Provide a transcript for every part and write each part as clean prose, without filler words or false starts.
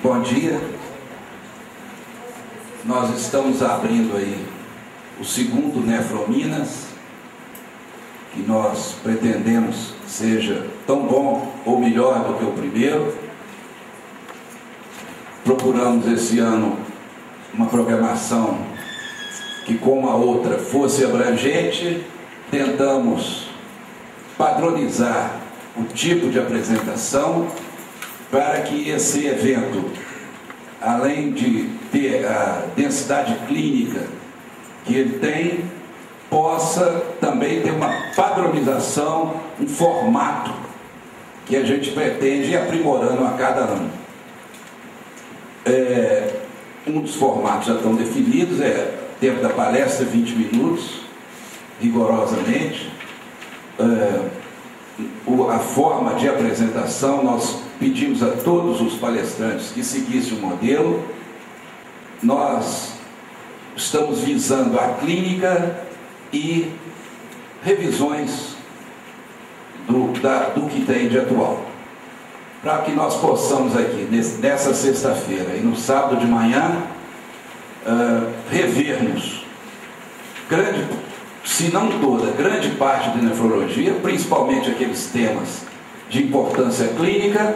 Bom dia. Nós estamos abrindo aí o segundo Nefrominas, que nós pretendemos seja tão bom ou melhor do que o primeiro. Procuramos esse ano uma programação que, como a outra, fosse abrangente. Tentamos padronizar o tipo de apresentação para que esse evento, além de ter a densidade clínica que ele tem, possa também ter uma padronização, um formato que a gente pretende ir aprimorando a cada ano. Um dos formatos já estão definidos, tempo da palestra 20 minutos, rigorosamente. A forma de apresentação, nós pedimos a todos os palestrantes que seguissem o modelo. Nós estamos visando a clínica e revisões do que tem de atual, para que nós possamos aqui, nessa sexta-feira e no sábado de manhã, revermos se não toda, grande parte da nefrologia, principalmente aqueles temas de importância clínica,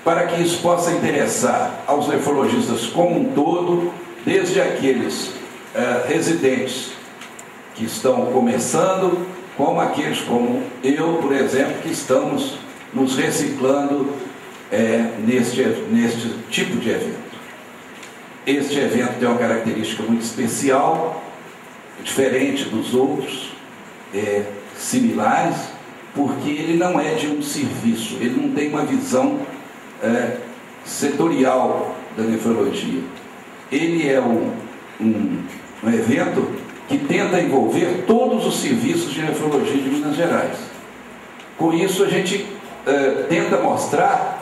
para que isso possa interessar aos nefrologistas como um todo, desde aqueles residentes que estão começando, como aqueles como eu, por exemplo, que estamos nos reciclando neste tipo de evento. Este evento tem uma característica muito especial, diferente dos outros, similares, porque ele não é de um serviço, ele não tem uma visão setorial da nefrologia. Ele é um evento que tenta envolver todos os serviços de nefrologia de Minas Gerais. Com isso, a gente tenta mostrar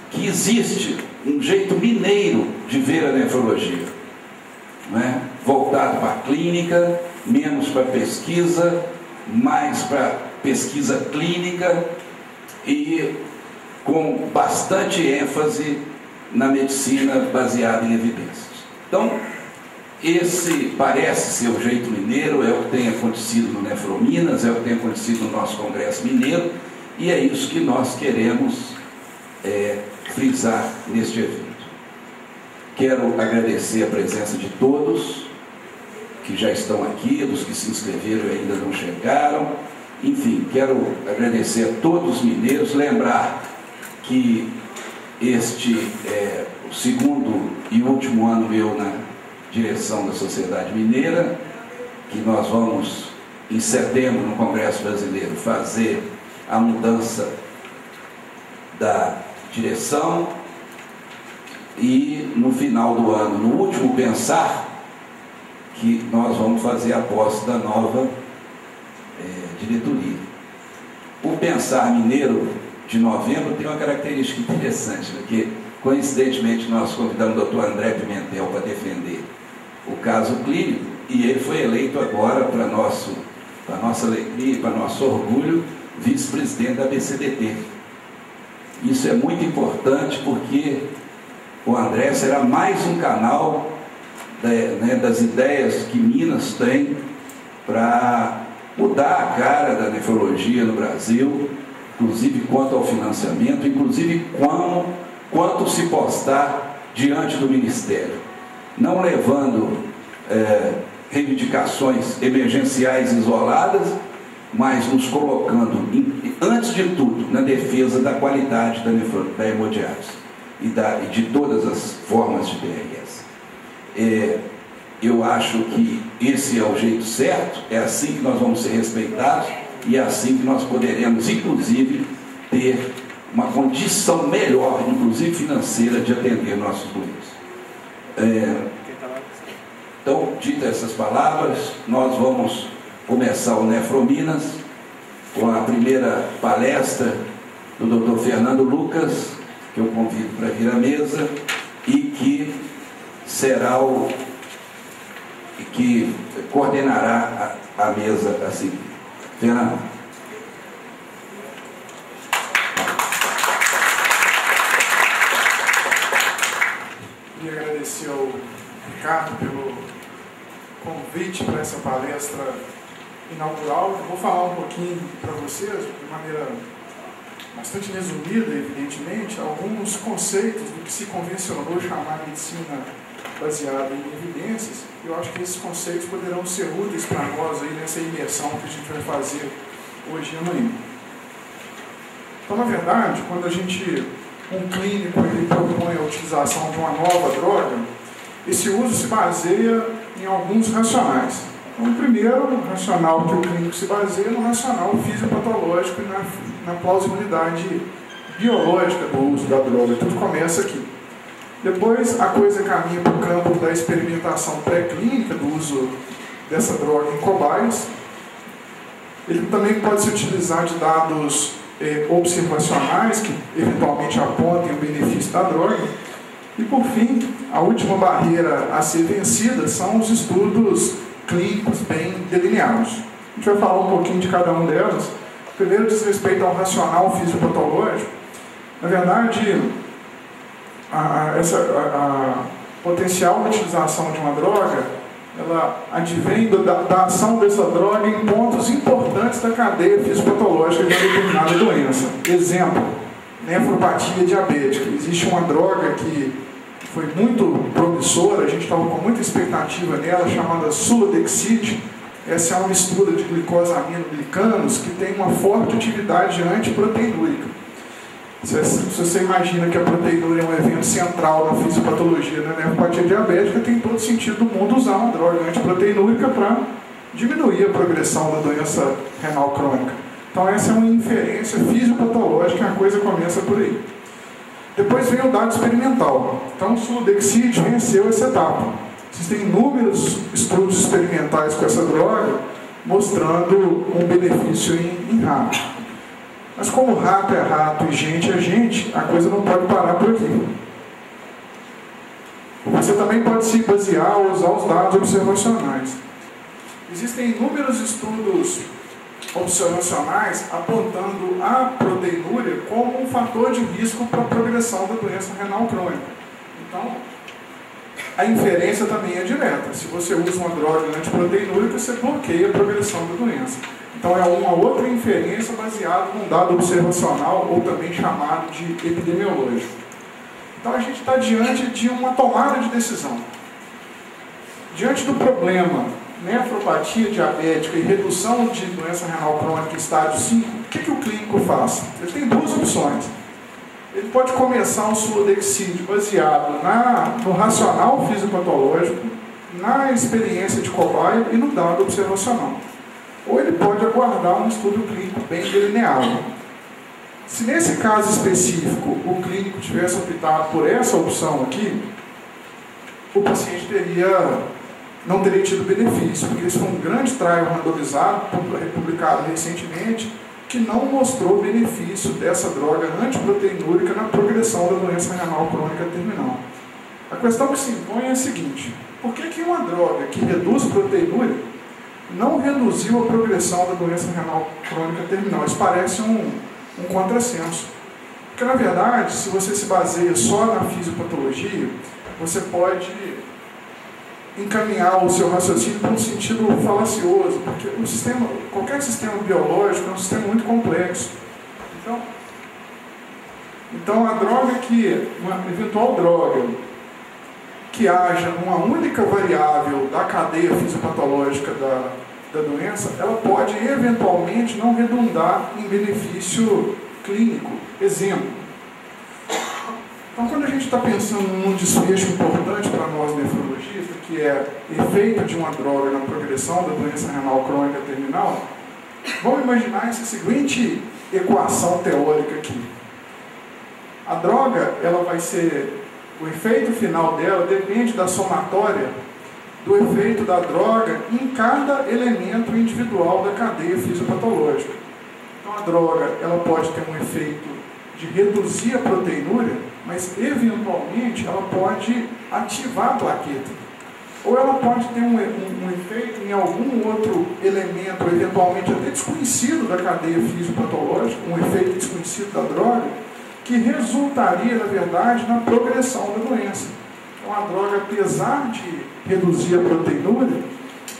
que existe um jeito mineiro de ver a nefrologia, voltado para a clínica, menos para a pesquisa, mais para pesquisa clínica e com bastante ênfase na medicina baseada em evidências. Então, esse parece ser o jeito mineiro, é o que tem acontecido no Nefrominas, é o que tem acontecido no nosso Congresso Mineiro, e é isso que nós queremos frisar neste evento. Quero agradecer a presença de todos que já estão aqui, dos que se inscreveram e ainda não chegaram. Enfim, quero agradecer a todos os mineiros, lembrar que este é o segundo e último ano meu na direção da Sociedade Mineira, que nós vamos, em setembro, no Congresso Brasileiro, fazer a mudança da direção e, no final do ano, no último pensar, que nós vamos fazer a posse da nova diretoria. O pensar mineiro de novembro tem uma característica interessante, porque, coincidentemente, nós convidamos o Dr. André Pimentel para defender o caso clínico, e ele foi eleito agora, para nossa alegria e para nosso orgulho, vice-presidente da BCDT. Isso é muito importante, porque o André será mais um canal das ideias que Minas tem para mudar a cara da nefrologia no Brasil, inclusive quanto ao financiamento, inclusive quanto se postar diante do Ministério, não levando reivindicações emergenciais isoladas, mas nos colocando, antes de tudo, na defesa da qualidade da hemodiálise e de todas as formas de DRS. Eu acho que esse é o jeito certo, é assim que nós vamos ser respeitados e é assim que nós poderemos, inclusive, ter uma condição melhor, inclusive financeira, de atender nossos doentes. Então, ditas essas palavras, nós vamos começar o Nefrominas com a primeira palestra do Dr. Fernando Lucas, que eu convido para vir à mesa e que será que coordenará a mesa a seguir. Fernando. Ricardo, pelo convite para essa palestra inaugural. Eu vou falar um pouquinho para vocês, de maneira bastante resumida, evidentemente, alguns conceitos do que se convencionou chamar medicina baseada em evidências. Eu acho que esses conceitos poderão ser úteis para nós aí nessa imersão que a gente vai fazer hoje e amanhã. Então, na verdade, quando um clínico ele propõe a utilização de uma nova droga, esse uso se baseia em alguns racionais. Então, o primeiro racional que o clínico se baseia é no racional fisiopatológico e na plausibilidade biológica do uso da droga. Tudo começa aqui. Depois, a coisa caminha para o campo da experimentação pré-clínica do uso dessa droga em cobaias. Ele também pode se utilizar de dados observacionais que eventualmente apontem o benefício da droga. E, por fim, a última barreira a ser vencida são os estudos clínicos bem delineados. A gente vai falar um pouquinho de cada um delas. Primeiro, diz respeito ao racional fisiopatológico. Na verdade, a potencial utilização de uma droga, ela advém da ação dessa droga em pontos importantes da cadeia fisiopatológica de uma determinada doença. Exemplo, nefropatia diabética. Existe uma droga que foi muito promissora, a gente estava com muita expectativa nela, chamada Sulodexid. Essa é uma mistura de glicosaminoglicanos que tem uma forte atividade antiproteinúrica. Se você imagina que a proteinúria é um evento central na fisiopatologia da nefropatia diabética, tem todo sentido do mundo usar uma droga antiproteinúrica para diminuir a progressão da doença renal crônica. Então essa é uma inferência fisiopatológica, a coisa começa por aí. Depois vem o dado experimental. Então o Sulodexid venceu essa etapa. Existem inúmeros estudos experimentais com essa droga, mostrando um benefício em rato. Mas como rato é rato e gente é gente, a coisa não pode parar por aqui. Você também pode se basear ou usar os dados observacionais. Existem inúmeros estudos observacionais apontando a proteinúria como um fator de risco para a progressão da doença renal crônica. Então, a inferência também é direta. Se você usa uma droga antiproteinúrica, você bloqueia a progressão da doença. Então, é uma outra inferência baseada num dado observacional, ou também chamado de epidemiológico. Então, a gente está diante de uma tomada de decisão. Diante do problema nefropatia diabética e redução de doença renal crônica em estágio 5, o que o clínico faz? Ele tem duas opções. Ele pode começar um Sulodexid baseado no racional fisiopatológico, na experiência de cobaia e no dado observacional. Ou ele pode aguardar um estudo clínico bem delineado. Se nesse caso específico o clínico tivesse optado por essa opção aqui, o paciente não teria tido benefício, porque isso foi um grande trial randomizado, publicado recentemente, que não mostrou benefício dessa droga antiproteinúrica na progressão da doença renal crônica terminal. A questão que se impõe é a seguinte: por que uma droga que reduz proteinúria não reduziu a progressão da doença renal crônica terminal? Isso parece um contrassenso. Porque, na verdade, se você se baseia só na fisiopatologia, você pode encaminhar o seu raciocínio para um sentido falacioso, porque qualquer sistema biológico é um sistema muito complexo. Então uma eventual droga que haja numa única variável da cadeia fisiopatológica da doença, ela pode eventualmente não redundar em benefício clínico. Exemplo. Então, quando a gente está pensando num desfecho importante para nós nefrologistas, que é efeito de uma droga na progressão da doença renal crônica terminal, vamos imaginar essa seguinte equação teórica aqui. A droga, o efeito final dela depende da somatória do efeito da droga em cada elemento individual da cadeia fisiopatológica. Então, a droga ela pode ter um efeito de reduzir a proteinúria, mas eventualmente ela pode ativar a plaqueta. Ou ela pode ter um efeito em algum outro elemento, eventualmente até desconhecido da cadeia fisiopatológica, um efeito desconhecido da droga, que resultaria, na verdade, na progressão da doença. Então, a droga, apesar de reduzir a proteinúria,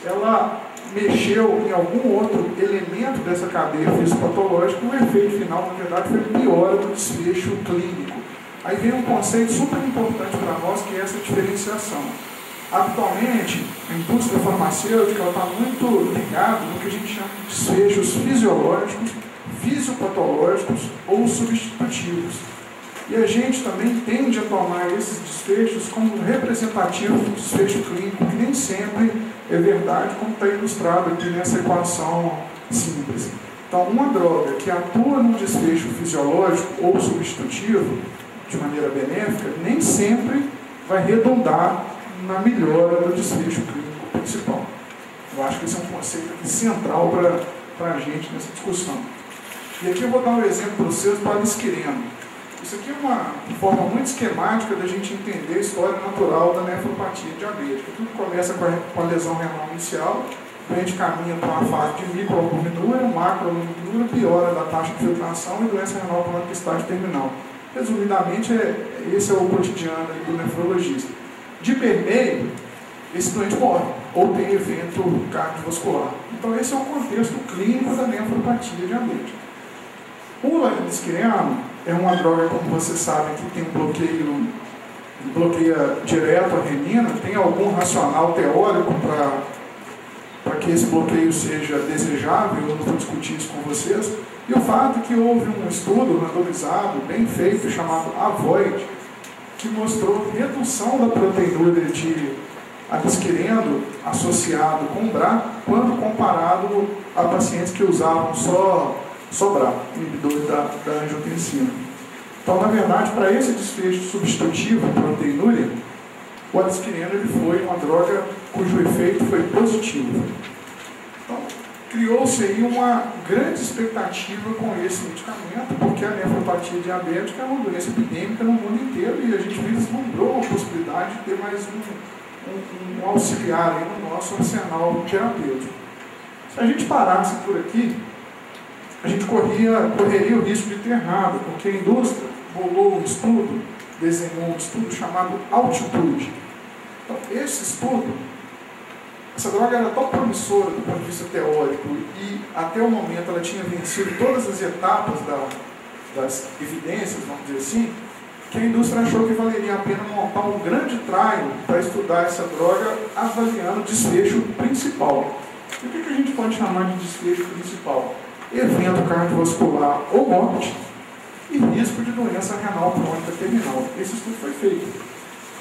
ela mexeu em algum outro elemento dessa cadeia fisiopatológica, e o efeito final, na verdade, foi piora do desfecho clínico. Aí vem um conceito super importante para nós, que é essa diferenciação. Atualmente, a indústria farmacêutica está muito ligada no que a gente chama de desfechos fisiológicos, fisiopatológicos ou substitutivos. E a gente também tende a tomar esses desfechos como representativos do desfecho clínico, que nem sempre é verdade, como está ilustrado aqui nessa equação simples. Então, uma droga que atua num desfecho fisiológico ou substitutivo, de maneira benéfica, nem sempre vai redundar na melhora do desfecho clínico principal. Eu acho que esse é um conceito aqui central para a gente nessa discussão. E aqui eu vou dar um exemplo para vocês do alisquireno. Isso aqui é uma forma muito esquemática da gente entender a história natural da nefropatia diabética. Tudo começa com a lesão renal inicial, a gente caminha para uma fase de microalbuminúria, macroalbuminúria, piora da taxa de filtração e doença renal crônica estágio terminal. Resumidamente, esse é o cotidiano do nefrologista. De permeio, esse doente morre, ou tem evento cardiovascular. Então, esse é o contexto clínico da nefropatia diabética. O alisquireno é uma droga, como vocês sabem, que tem bloqueia direto a renina. Tem algum racional teórico para que esse bloqueio seja desejável? Eu não vou discutir isso com vocês. E o fato é que houve um estudo randomizado, bem feito, chamado AVOID, que mostrou redução da proteinúria de alisquireno associado com BRA, quando comparado a pacientes que usavam só BRA, inibidor da angiotensina. Então, na verdade, para esse desfecho substitutivo de proteinúria, o alisquireno ele foi uma droga cujo efeito foi positivo. Então, criou-se aí uma grande expectativa com esse medicamento, porque a nefropatia diabética é uma doença epidêmica no mundo inteiro e a gente vislumbrou a possibilidade de ter mais um auxiliar aí no nosso arsenal terapêutico. Se a gente parasse por aqui, a gente correria o risco de ter errado, porque a indústria bolou um estudo, desenhou um estudo chamado Altitude. Então, esse estudo, essa droga era tão promissora do ponto de vista teórico e até o momento ela tinha vencido todas as etapas das evidências, vamos dizer assim, que a indústria achou que valeria a pena montar um grande trial para estudar essa droga avaliando o desfecho principal. E o que a gente pode chamar de desfecho principal? Evento cardiovascular ou morte e risco de doença renal crônica terminal. Esse estudo foi feito.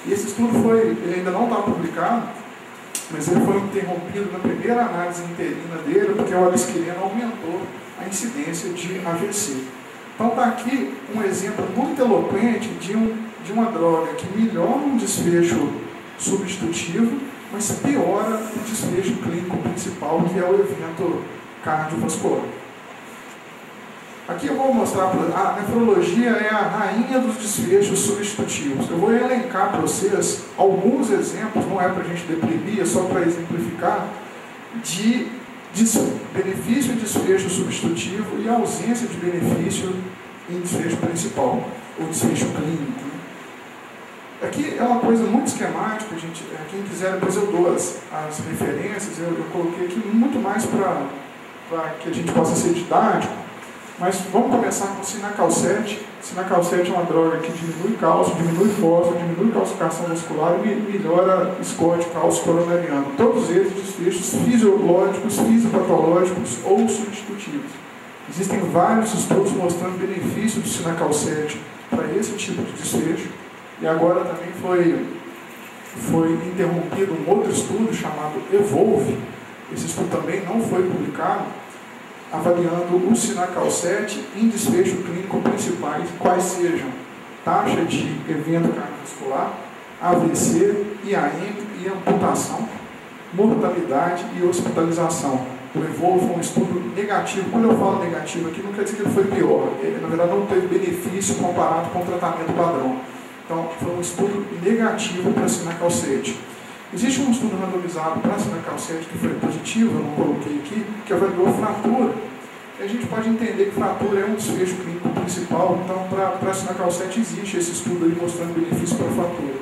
E esse estudo ele ainda não está publicado, mas ele foi interrompido na primeira análise interina dele, porque o alisquireno aumentou a incidência de AVC. Então está aqui um exemplo muito eloquente de uma droga que melhora um desfecho substitutivo, mas piora o desfecho clínico principal, que é o evento cardiovascular. Aqui eu vou mostrar a nefrologia é a rainha dos desfechos substitutivos. Eu vou elencar para vocês alguns exemplos, não é para a gente deprimir, é só para exemplificar, de benefício em desfecho substitutivo e ausência de benefício em desfecho principal, ou desfecho clínico. Aqui é uma coisa muito esquemática, quem quiser depois eu dou as referências, eu coloquei aqui muito mais para que a gente possa ser didático. Mas vamos começar com o Cinacalcete. Cinacalcete é uma droga que diminui cálcio, diminui fósforo, diminui calcificação muscular e melhora score de cálcio coronariano. Todos eles desfechos fisiológicos, fisiopatológicos ou substitutivos. Existem vários estudos mostrando benefício do Cinacalcete para esse tipo de desfecho. E agora também foi interrompido um outro estudo chamado EVOLVE. Esse estudo também não foi publicado, avaliando o Cinacalcete em desfecho clínico principais, quais sejam taxa de evento cardiovascular, AVC, IAM e amputação, mortalidade e hospitalização. O EVOLVE foi um estudo negativo. Quando eu falo negativo aqui, não quer dizer que ele foi pior. Ele, na verdade, não teve benefício comparado com o tratamento padrão. Então, foi um estudo negativo para Cinacalcete. Existe um estudo randomizado para Cinacalcete que foi positivo, eu não coloquei aqui, que avaliou fratura. E a gente pode entender que fratura é um desfecho clínico principal, então para Cinacalcete existe esse estudo aí mostrando benefício para fratura.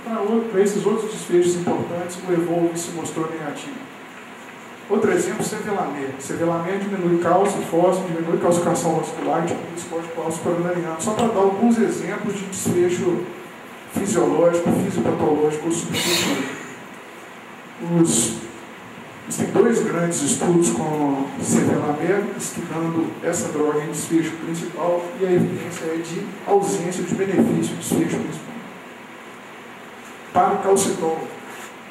para esses outros desfechos importantes, o Evolve se mostrou negativo. Outro exemplo, Sevelamer. Sevelamer diminui cálcio e fósforo, diminui calcificação vascular e diminui esforço cálcio coronariano. Só para dar alguns exemplos de desfecho fisiológico, fisiopatológico ou substitutivo. Existem 2 grandes estudos com Sevelamer, estudando essa droga em desfecho principal, e a evidência é de ausência de benefício em desfecho principal. Paracalcitol,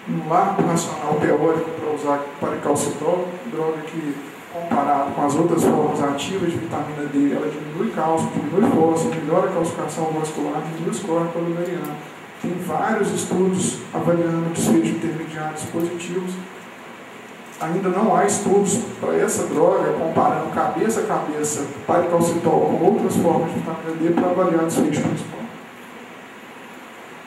um largo racional teórico para usar paracalcitol, droga que, comparado com as outras formas ativas de vitamina D, ela diminui cálcio, diminui fósforo, melhora a calcificação vascular, diminui o score coronariano. Tem vários estudos avaliando desfechos intermediários positivos. Ainda não há estudos para essa droga comparando cabeça a cabeça paracalcitol com outras formas de vitamina D para avaliar desfecho principal.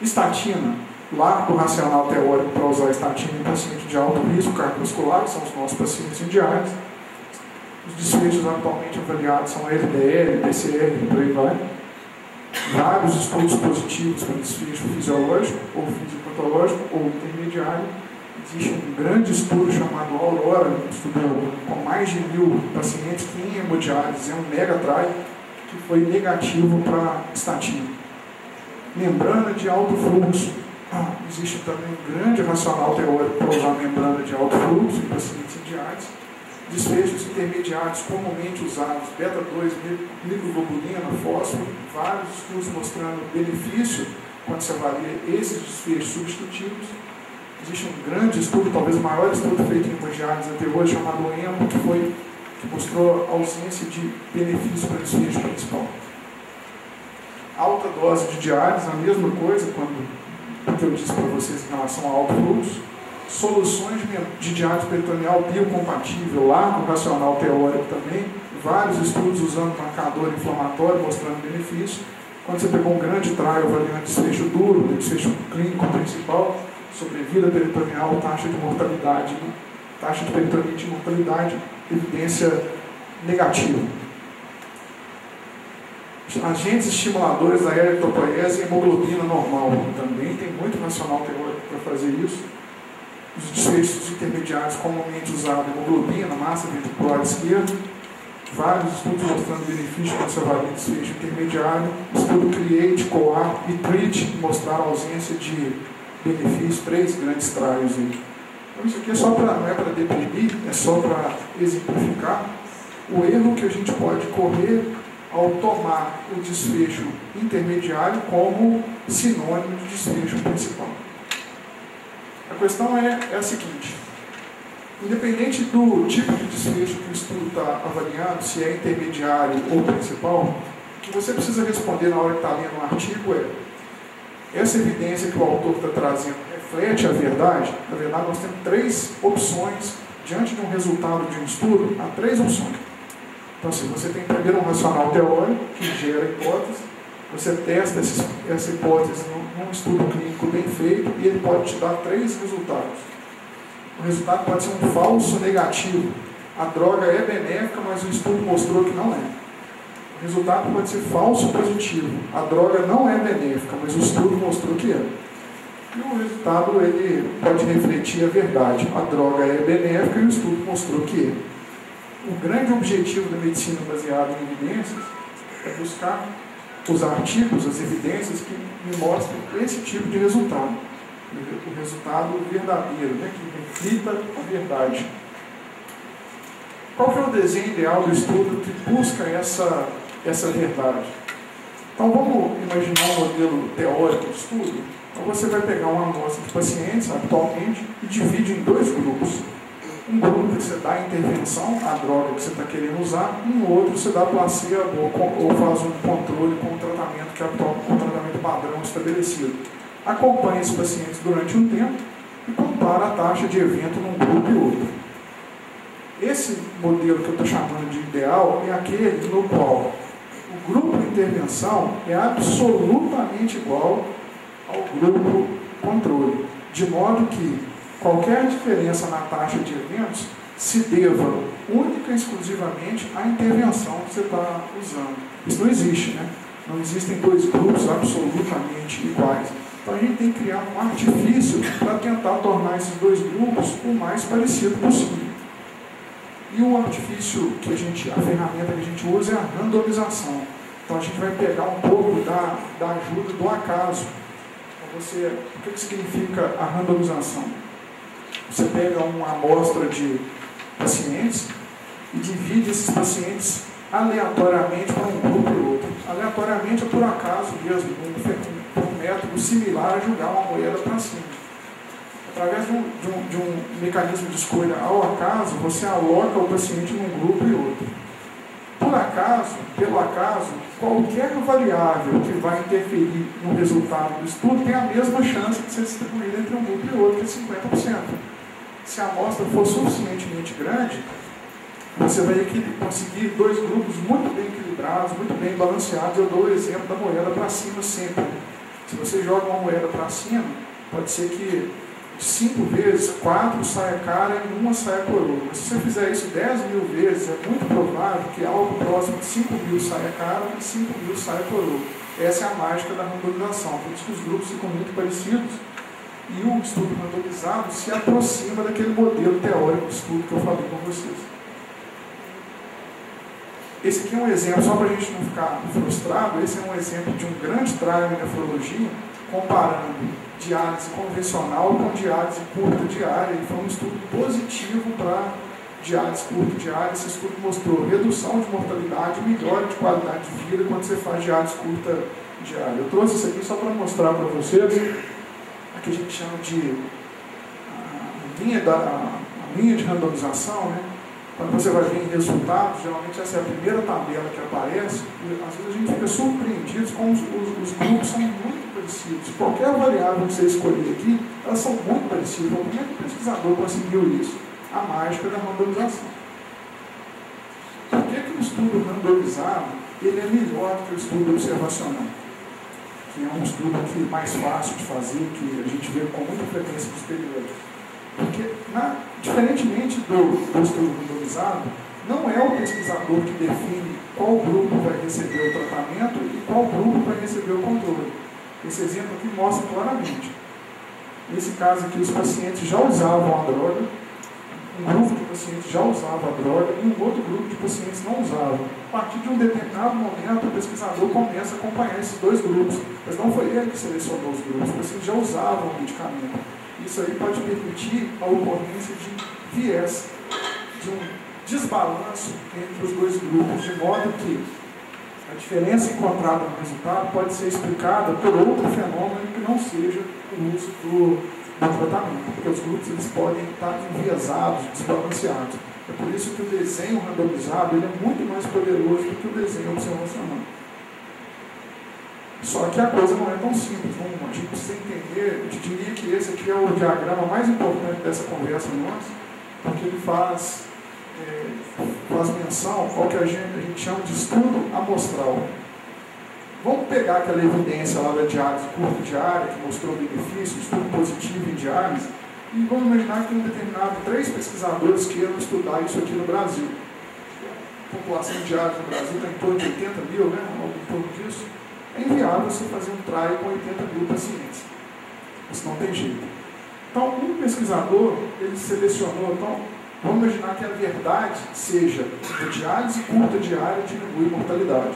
Estatina, largo racional teórico para usar estatina em paciente de alto risco cardiovascular, que são os nossos pacientes indiários. Os desfechos atualmente avaliados são LDL, PCR e por aí vai. Vários estudos positivos para desfecho fisiológico ou fisiopatológico ou intermediário. Existe um grande estudo chamado Aurora, um estudo com mais de 1000 pacientes que em hemodiálise é um megatrial, que foi negativo para estatina. Membrana de alto fluxo. Existe também um grande racional teórico para usar membrana de alto fluxo em pacientes indiários. Desfechos intermediários comumente usados, beta-2, glicoglobulina, fósforo, vários estudos mostrando benefício quando se avalia esses desfechos substitutivos. Existe um grande estudo, talvez o maior estudo feito em hemodiálise até hoje, chamado EMO, que mostrou ausência de benefício para desfecho principal. Alta dose de diálise, a mesma coisa, que eu disse para vocês em relação ao alto fluxo. Soluções de diálise peritoneal biocompatível, largo racional teórico também, vários estudos usando marcador inflamatório, mostrando benefício. Quando você pegou um grande trial avaliando desfecho duro, desfecho clínico principal, sobrevida peritoneal, taxa de mortalidade, taxa de peritonite e mortalidade, evidência negativa. Agentes estimuladores da eritropoiese e hemoglobina normal, também tem muito racional teórico para fazer isso. Os desfechos intermediários comumente usados, hemoglobina, massa ventricular esquerda, vários estudos mostrando benefício quando se avalia desfecho intermediário. Estudo CREATE, COAR e TREAT mostraram ausência de benefício, 3 grandes trials aí. Então isso aqui não é para deprimir, é só para exemplificar o erro que a gente pode correr ao tomar o desfecho intermediário como sinônimo de desfecho principal. A questão é a seguinte: independente do tipo de desfecho que o estudo está avaliando, se é intermediário ou principal, o que você precisa responder na hora que está lendo um artigo é: essa evidência que o autor está trazendo reflete a verdade? Na verdade, nós temos 3 opções diante de um resultado de um estudo. Há 3 opções. Então, assim, você tem primeiro um racional teórico que gera hipótese, você testa essa hipótese num estudo clínico bem feito e ele pode te dar 3 resultados. O resultado pode ser um falso negativo. A droga é benéfica, mas o estudo mostrou que não é. O resultado pode ser falso positivo. A droga não é benéfica, mas o estudo mostrou que é. E o resultado ele pode refletir a verdade. A droga é benéfica e o estudo mostrou que é. O grande objetivo da medicina baseada em evidências é buscar os artigos, as evidências que me mostrem esse tipo de resultado. O resultado verdadeiro, que reflita a verdade. Qual foi o desenho ideal do estudo que busca essa verdade? Então vamos imaginar um modelo teórico de estudo. Então você vai pegar uma amostra de pacientes atualmente e divide em 2 grupos. Um grupo que você dá a intervenção, a droga que você está querendo usar, e no outro você dá placebo ou faz um controle com o tratamento que é com o tratamento padrão estabelecido. Acompanha esses pacientes durante um tempo e compara a taxa de evento num grupo e outro. Esse modelo que eu estou chamando de ideal é aquele no qual o grupo de intervenção é absolutamente igual ao grupo controle, de modo que qualquer diferença na taxa de eventos se deva única e exclusivamente à intervenção que você está usando. Isso não existe, né? Não existem 2 grupos absolutamente iguais. Então a gente tem que criar um artifício para tentar tornar esses dois grupos o mais parecido possível. E o artifício a ferramenta que a gente usa é a randomização. Então a gente vai pegar um pouco da ajuda do acaso. Então o que significa a randomização? Você pega uma amostra de pacientes e divide esses pacientes aleatoriamente para um grupo e outro. Aleatoriamente é por acaso mesmo, um método similar a jogar uma moeda para cima. Através de um mecanismo de escolha ao acaso, você aloca o paciente num grupo e outro. Pelo acaso, qualquer variável que vai interferir no resultado do estudo tem a mesma chance de ser distribuída entre um grupo e outro, que é 50%. Se a amostra for suficientemente grande, você vai conseguir dois grupos muito bem equilibrados, muito bem balanceados. Eu dou o exemplo da moeda para cima sempre. Se você joga uma moeda para cima, pode ser que de 5 vezes, 4 saia cara e 1 saia coroa. Mas se você fizer isso 10.000 vezes, é muito provável que algo próximo de 5.000 saia cara e 5.000 saia coroa. Essa é a mágica da randomização. Por isso que os grupos ficam muito parecidos e o estudo randomizado se aproxima daquele modelo teórico de estudo que eu falei com vocês. Esse aqui é um exemplo, só para a gente não ficar frustrado, esse é um exemplo de um grande trial em nefrologia, comparando diálise convencional com diálise curta diária, e foi um estudo positivo para diálise curta diária. Esse estudo mostrou redução de mortalidade e melhora de qualidade de vida quando você faz diálise curta diária. Eu trouxe isso aqui só para mostrar para vocês, a que a gente chama de a linha de randomização, né? Quando você vai ver em resultados, geralmente essa é a primeira tabela que aparece, e às vezes a gente fica surpreendido com os grupos são muito parecidos. Qualquer variável que você escolher aqui, elas são muito parecidas. Como é que o pesquisador conseguiu isso? A mágica da randomização. Por que o estudo randomizado ele é melhor que o estudo observacional? Que é um estudo mais fácil de fazer, que a gente vê com muita frequência nos periódicos. Porque, diferentemente do estudo randomizado, não é o pesquisador que define qual grupo vai receber o tratamento e qual grupo vai receber o controle. Esse exemplo aqui mostra claramente. Nesse caso aqui, os pacientes já usavam a droga, um grupo de pacientes já usava a droga e um outro grupo de pacientes não usava. A partir de um determinado momento, o pesquisador começa a acompanhar esses dois grupos. Mas não foi ele que selecionou os grupos, os pacientes já usavam o medicamento. Isso aí pode permitir a ocorrência de viés, de um desbalanço entre os dois grupos, de modo que a diferença encontrada no resultado pode ser explicada por outro fenômeno que não seja o uso do tratamento, porque os grupos eles podem estar enviesados, desbalanceados. É por isso que o desenho randomizado ele é muito mais poderoso do que o desenho observacional. Só que a coisa não é tão simples, a gente precisa entender, eu diria que esse aqui é o diagrama mais importante dessa conversa nossa, porque ele faz menção ao que a gente chama de estudo amostral. Vamos pegar aquela evidência lá da diálise curta diária, que mostrou benefício, estudo positivo em diálise, e vamos imaginar que um 3 pesquisadores queiram estudar isso aqui no Brasil. A população de diálise no Brasil está em torno de 80 mil, né? Algo em torno disso. É inviável você fazer um trial com 80 mil pacientes. Isso não tem jeito. Então, um pesquisador, ele selecionou, vamos imaginar que a verdade seja que a diálise curta diária diminui mortalidade.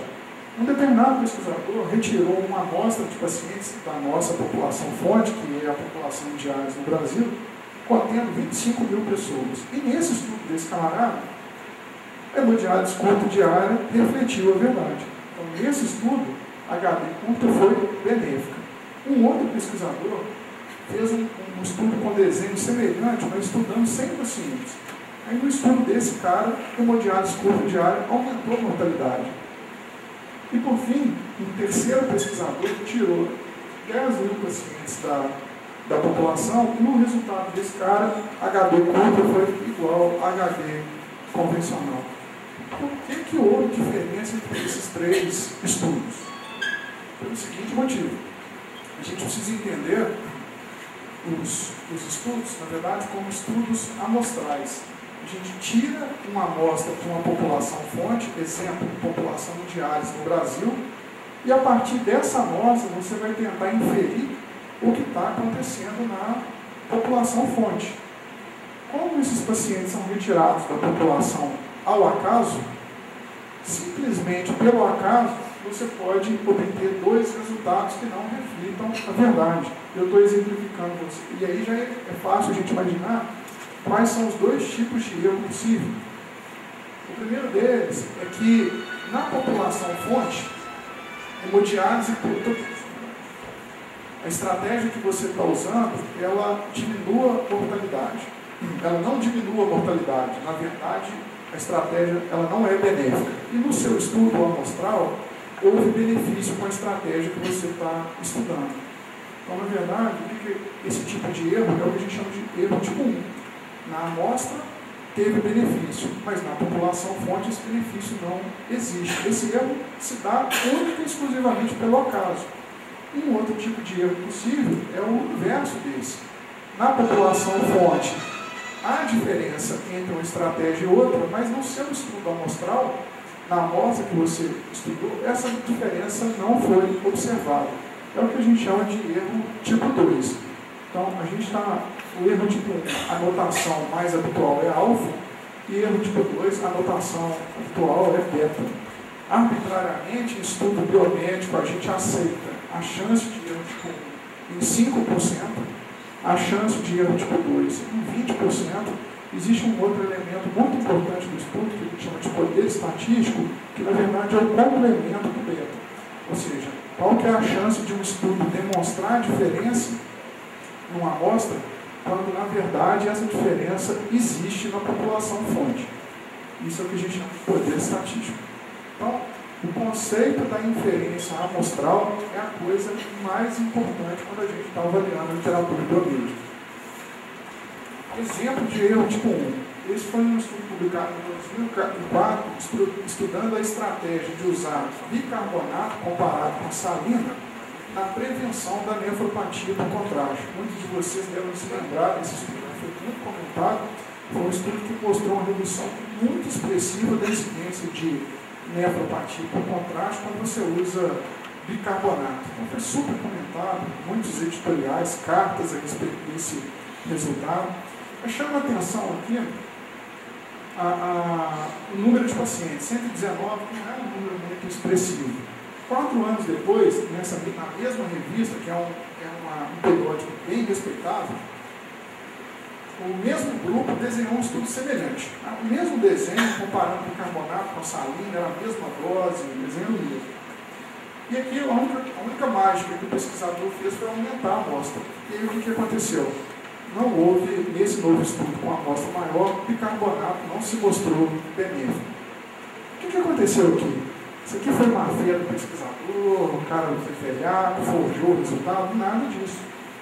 Um determinado pesquisador retirou uma amostra de pacientes da nossa população fonte, que é a população de diálise no Brasil, contendo 25 mil pessoas. E nesse estudo desse camarada, a hemodiálise curta diária refletiu a verdade. Então, nesse estudo, a HD curta foi benéfica. Um outro pesquisador fez um estudo com desenho semelhante, mas estudando 100 pacientes. Aí no estudo desse cara, a hemodiálise curta diária aumentou a mortalidade. E por fim, um terceiro pesquisador tirou 10 mil pacientes da população e o resultado desse cara, HD curta, foi igual a HD convencional. Por que houve diferença entre esses 3 estudos? Pelo seguinte motivo: a gente precisa entender os estudos, na verdade, como estudos amostrais. A gente tira uma amostra de uma população fonte, exemplo, população de diálise no Brasil, e a partir dessa amostra você vai tentar inferir o que está acontecendo na população fonte. Como esses pacientes são retirados da população ao acaso, simplesmente pelo acaso, você pode obter dois resultados que não reflitam a verdade. Eu estou exemplificando você. E aí já é fácil a gente imaginar quais são os dois tipos de erro possível. O primeiro deles é que na população fonte, hemodiálise, a estratégia que você está usando, ela diminua a mortalidade. Ela não diminua a mortalidade. Na verdade, a estratégia ela não é benéfica. E no seu estudo amostral, houve benefício com a estratégia que você está estudando. Então, na verdade, esse tipo de erro é o que a gente chama de erro tipo 1. Na amostra, teve benefício, mas na população fonte esse benefício não existe. Esse erro se dá única e exclusivamente pelo acaso. Um outro tipo de erro possível é o inverso desse. Na população fonte, há diferença entre uma estratégia e outra, mas no seu estudo amostral, na amostra que você estudou, essa diferença não foi observada. É o que a gente chama de erro tipo 2. Então, a gente está... O erro tipo 1, a notação mais habitual é alfa, e erro tipo 2, a notação habitual é beta. Arbitrariamente, em estudo biomédico, a gente aceita a chance de erro tipo 1 em 5%, a chance de erro tipo 2 em 20%. Existe um outro elemento muito importante do estudo, que a gente chama de poder estatístico, que na verdade é o complemento do beta. Ou seja, qual que é a chance de um estudo demonstrar a diferença numa amostra, quando na verdade essa diferença existe na população fonte. Isso é o que a gente chama de poder estatístico. Então, o conceito da inferência amostral é a coisa mais importante quando a gente está avaliando a literatura biomédica. Exemplo de erro tipo 1. Esse foi um estudo publicado em 2004, estudando a estratégia de usar bicarbonato comparado com salina na prevenção da nefropatia por contraste. Muitos de vocês devem se lembrar desse estudo, foi muito comentado. Foi um estudo que mostrou uma redução muito expressiva da incidência de nefropatia por contraste quando você usa bicarbonato. Então foi super comentado, muitos editoriais, cartas a respeito desse resultado. Mas chama a atenção aqui o número de pacientes, 119, que não é um número muito expressivo. 4 anos depois, na mesma revista, que é um periódico bem respeitável, o mesmo grupo desenhou um estudo semelhante. O mesmo desenho, comparando bicarbonato com salina, era a mesma dose, o desenho mesmo. E aqui a única mágica que o pesquisador fez foi aumentar a amostra. E aí o que aconteceu? Não houve, nesse novo estudo com a amostra maior, bicarbonato não se mostrou benéfico. O que aconteceu aqui? Isso aqui foi má fé do pesquisador, o cara foi velhaco, forjou o resultado, nada disso.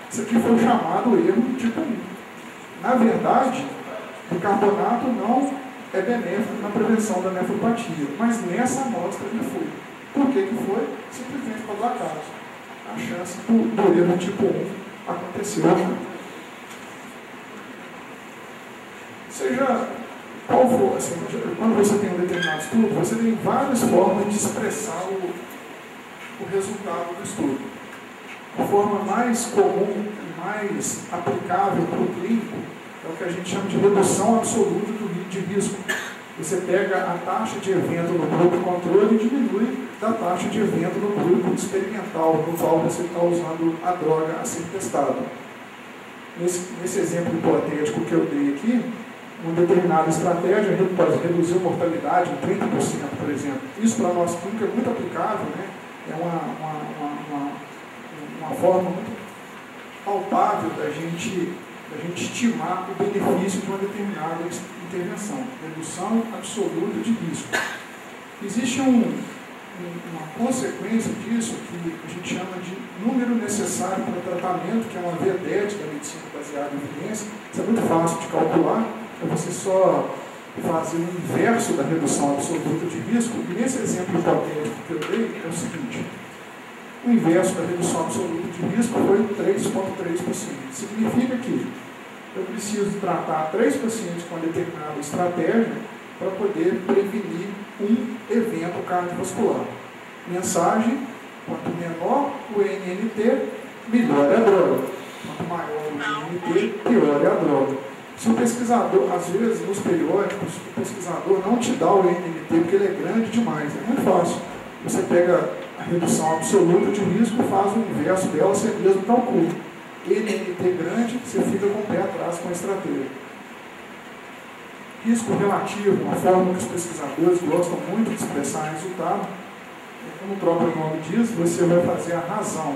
Isso aqui foi chamado erro tipo 1. Na verdade, o bicarbonato não é benéfico na prevenção da nefropatia, mas nessa amostra ele foi. Por que foi? Simplesmente por acaso. A chance do erro tipo 1 aconteceu. Seja qual for, assim, quando você tem um determinado estudo, você tem várias formas de expressar o resultado do estudo. A forma mais comum e mais aplicável para o clínico é o que a gente chama de redução absoluta de risco. Você pega a taxa de evento no grupo controle e diminui da taxa de evento no grupo experimental, no qual você está usando a droga a ser testada. Nesse exemplo hipotético que eu dei aqui, uma determinada estratégia pode reduzir a mortalidade em 30%, por exemplo. Isso para a nossa clínica é muito aplicável, né? É uma forma muito palpável da gente estimar o benefício de uma determinada intervenção. Redução absoluta de risco. Existe uma consequência disso que a gente chama de número necessário para o tratamento, que é uma vedete da medicina baseada em evidência. Isso é muito fácil de calcular. É você só fazer o inverso da redução absoluta de risco. E nesse exemplo hipotético que eu dei, é o seguinte: o inverso da redução absoluta de risco foi 3,3%. Significa que eu preciso tratar 3 pacientes com uma determinada estratégia para poder prevenir um evento cardiovascular. Mensagem: quanto menor o NNT, melhor é a droga. Quanto maior o INT, pior é a droga. Se o pesquisador, às vezes, nos periódicos, o pesquisador não te dá o NNT porque ele é grande demais, é muito fácil. Você pega a redução absoluta de risco, faz o inverso dela, você mesmo calcula. NNT grande, você fica com o pé atrás com a estratégia. Risco relativo, uma forma que os pesquisadores gostam muito de expressar resultado, como o próprio nome diz, você vai fazer a razão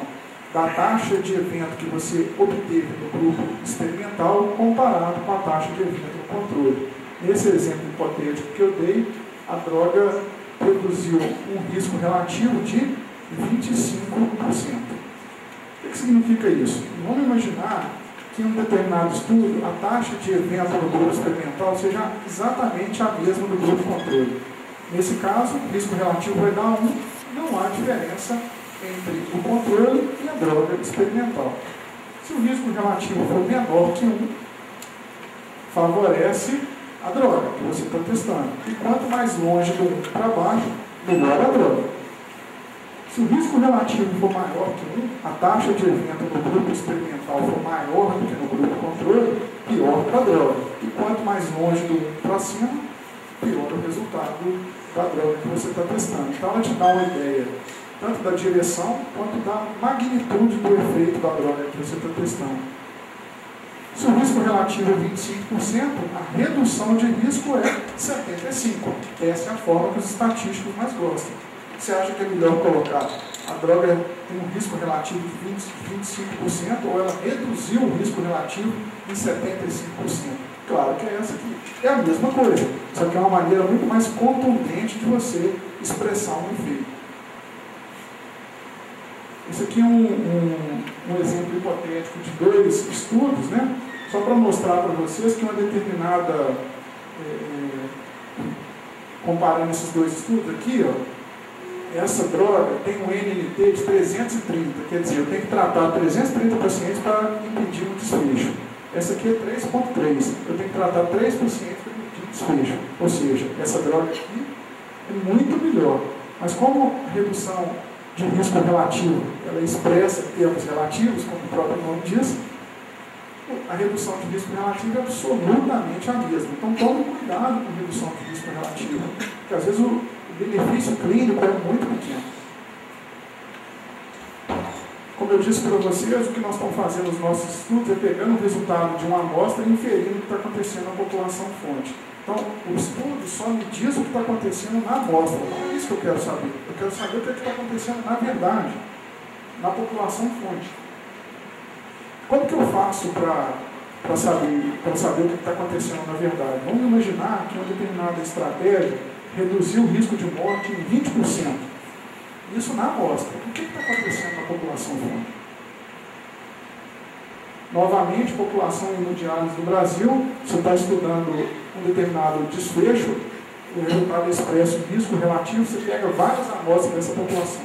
da taxa de evento que você obteve no grupo experimental comparado com a taxa de evento no controle. Nesse exemplo hipotético que eu dei, a droga produziu um risco relativo de 25%. O que significa isso? Vamos imaginar que em um determinado estudo a taxa de evento no grupo experimental seja exatamente a mesma do grupo controle. Nesse caso, o risco relativo vai dar 1, não há diferença entre o controle e a droga experimental. Se o risco relativo for menor que 1, favorece a droga que você está testando. E quanto mais longe do 1 para baixo, melhor a droga. Se o risco relativo for maior que 1, a taxa de evento no grupo experimental for maior do que no grupo controle, pior para a droga. E quanto mais longe do 1 para cima, pior o resultado da droga que você está testando. Então ela te dá uma ideia tanto da direção quanto da magnitude do efeito da droga que você está testando. Se o risco relativo é 25%, a redução de risco é 75%. Essa é a forma que os estatísticos mais gostam. Você acha que é melhor colocar a droga tem um risco relativo de 25% ou ela reduziu o risco relativo em 75%? Claro que é essa aqui. É a mesma coisa, só que é uma maneira muito mais contundente de você expressar um efeito. Esse aqui é um exemplo hipotético de 2 estudos, né? Só para mostrar para vocês que uma determinada, comparando esses 2 estudos aqui, ó, essa droga tem um NNT de 330, quer dizer, eu tenho que tratar 330 pacientes para impedir um desfecho. Essa aqui é 3.3, eu tenho que tratar 3 pacientes para impedir um desfecho. Ou seja, essa droga aqui é muito melhor. Mas como a redução de risco relativo, ela expressa termos relativos, como o próprio nome diz, a redução de risco relativo é absolutamente a mesma. Então tome cuidado com a redução de risco relativo, porque às vezes o benefício clínico é muito pequeno. Como eu disse para vocês, o que nós estamos fazendo nos nossos estudos é pegando o resultado de uma amostra e inferindo o que está acontecendo na população fonte. Então, o estudo só me diz o que está acontecendo na amostra. Não é isso que eu quero saber. Eu quero saber o que está acontecendo na verdade, na população fonte. Como que eu faço para saber o que está acontecendo na verdade? Vamos imaginar que uma determinada estratégia reduziu o risco de morte em 20%. Isso na amostra. O que está acontecendo na população fonte? Novamente, população hemodiálise do Brasil, você está estudando um determinado desfecho, o resultado é expresso em risco relativo, você pega várias amostras dessa população.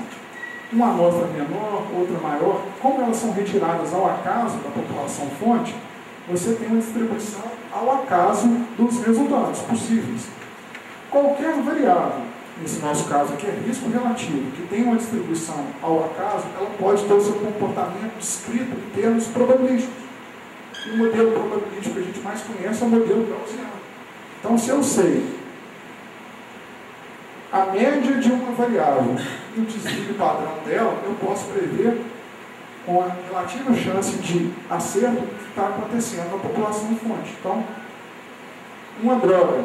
Uma amostra menor, outra maior. Como elas são retiradas ao acaso da população fonte, você tem uma distribuição ao acaso dos resultados possíveis. Qualquer variável, nesse nosso caso aqui é risco relativo, que tem uma distribuição ao acaso, ela pode ter o seu comportamento descrito em termos probabilísticos. E o modelo probabilístico que a gente mais conhece é o modelo gaussiano. Então, se eu sei a média de uma variável e o desvio padrão dela, eu posso prever com a relativa chance de acerto o que está acontecendo na população fonte. Então, uma droga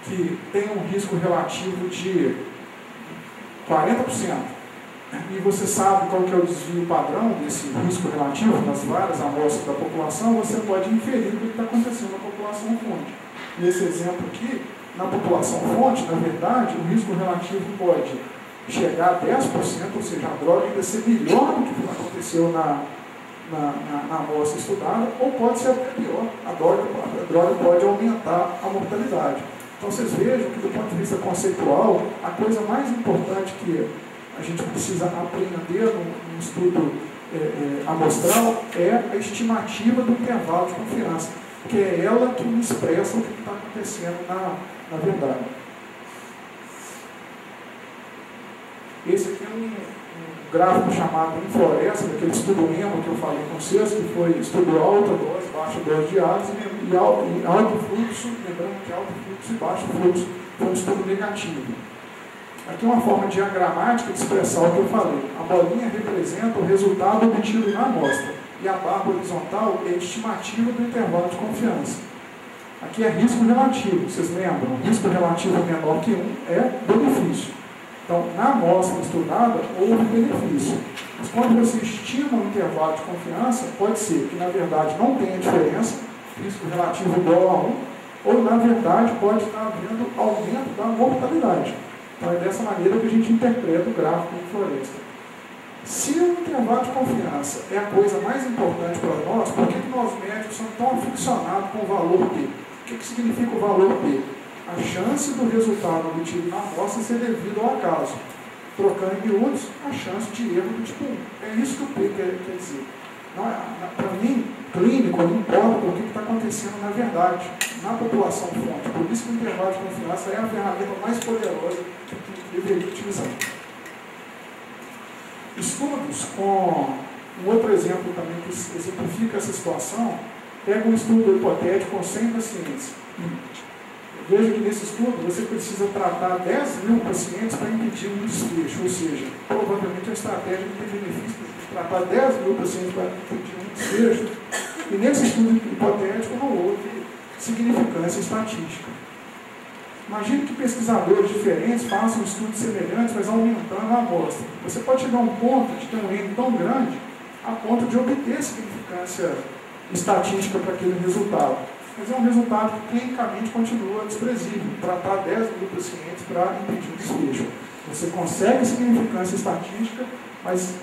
que tem um risco relativo de 40%, e você sabe qual que é o desvio padrão desse risco relativo nas várias amostras da população, você pode inferir o que está acontecendo na população fonte. Nesse exemplo aqui, na população fonte, na verdade, o risco relativo pode chegar a 10%, ou seja, a droga ainda ser melhor do que aconteceu na amostra estudada, ou pode ser até pior, a droga pode aumentar a mortalidade. Então vocês vejam que do ponto de vista conceitual, a coisa mais importante que a gente precisa aprender num estudo amostral é a estimativa do intervalo de confiança, que é ela que me expressa o que está acontecendo na verdade. Esse aqui é um gráfico chamado inflorescência, aquele estudo EMO que eu falei com vocês, que foi estudo alta dose, baixa dose de água e alto fluxo, lembrando que alto fluxo e baixo fluxo foi um estudo negativo. Aqui uma forma diagramática de expressar o que eu falei. A bolinha representa o resultado obtido na amostra e a barra horizontal é a estimativa do intervalo de confiança. Aqui é risco relativo, vocês lembram? Risco relativo menor que 1 é benefício. Então, na amostra estudada, houve benefício. Mas quando você estima o intervalo de confiança, pode ser que, na verdade, não tenha diferença, risco relativo igual a 1, ou, na verdade, pode estar havendo aumento da mortalidade. Então, é dessa maneira que a gente interpreta o gráfico em floresta. Se o intervalo de confiança é a coisa mais importante para nós, por que nós médicos somos tão aficionados com o valor P? O que significa o valor P? A chance do resultado obtido na amostra ser devido ao acaso. Trocando em miúdos, a chance de erro do tipo 1. É isso que o P quer dizer. Para mim, clínico, não importa o que está acontecendo na verdade, na população fonte. Por isso que o intervalo de confiança é a ferramenta mais poderosa que deveria utilizar. Estudos com um outro exemplo também que exemplifica essa situação, pega um estudo hipotético com 100 pacientes. Veja que nesse estudo você precisa tratar 10.000 pacientes para impedir um desfecho, ou seja, provavelmente a estratégia não tem benefício de tratar 10.000 pacientes para impedir um desfecho, e nesse estudo hipotético não houve significância estatística. Imagine que pesquisadores diferentes façam estudos semelhantes, mas aumentando a amostra. Você pode chegar a um ponto de ter um N tão grande, a ponto de obter significância estatística para aquele resultado. Mas é um resultado que clinicamente continua desprezível, tratar 10.000 pacientes para impedir o desfecho. Você consegue significância estatística, mas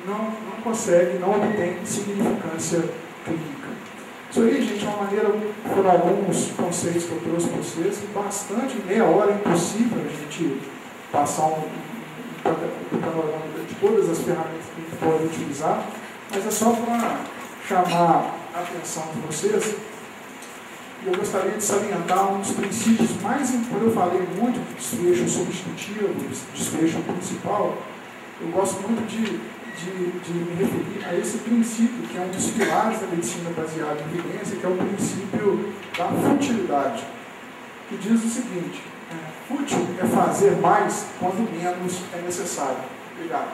não consegue, não obtém significância clínica. Isso aí, gente, é uma maneira, foram alguns conceitos que eu trouxe para vocês, bastante, meia hora é impossível a gente passar um panorama de todas as ferramentas que a gente pode utilizar, mas é só para chamar a atenção de vocês. Eu gostaria de salientar um dos princípios mais importantes. Quando eu falei muito de desfecho substitutivo, desfecho principal, eu gosto muito de me referir a esse princípio, que é um dos pilares da medicina baseada em evidência, que é o princípio da futilidade, que diz o seguinte: fútil é fazer mais quando menos é necessário. Obrigado.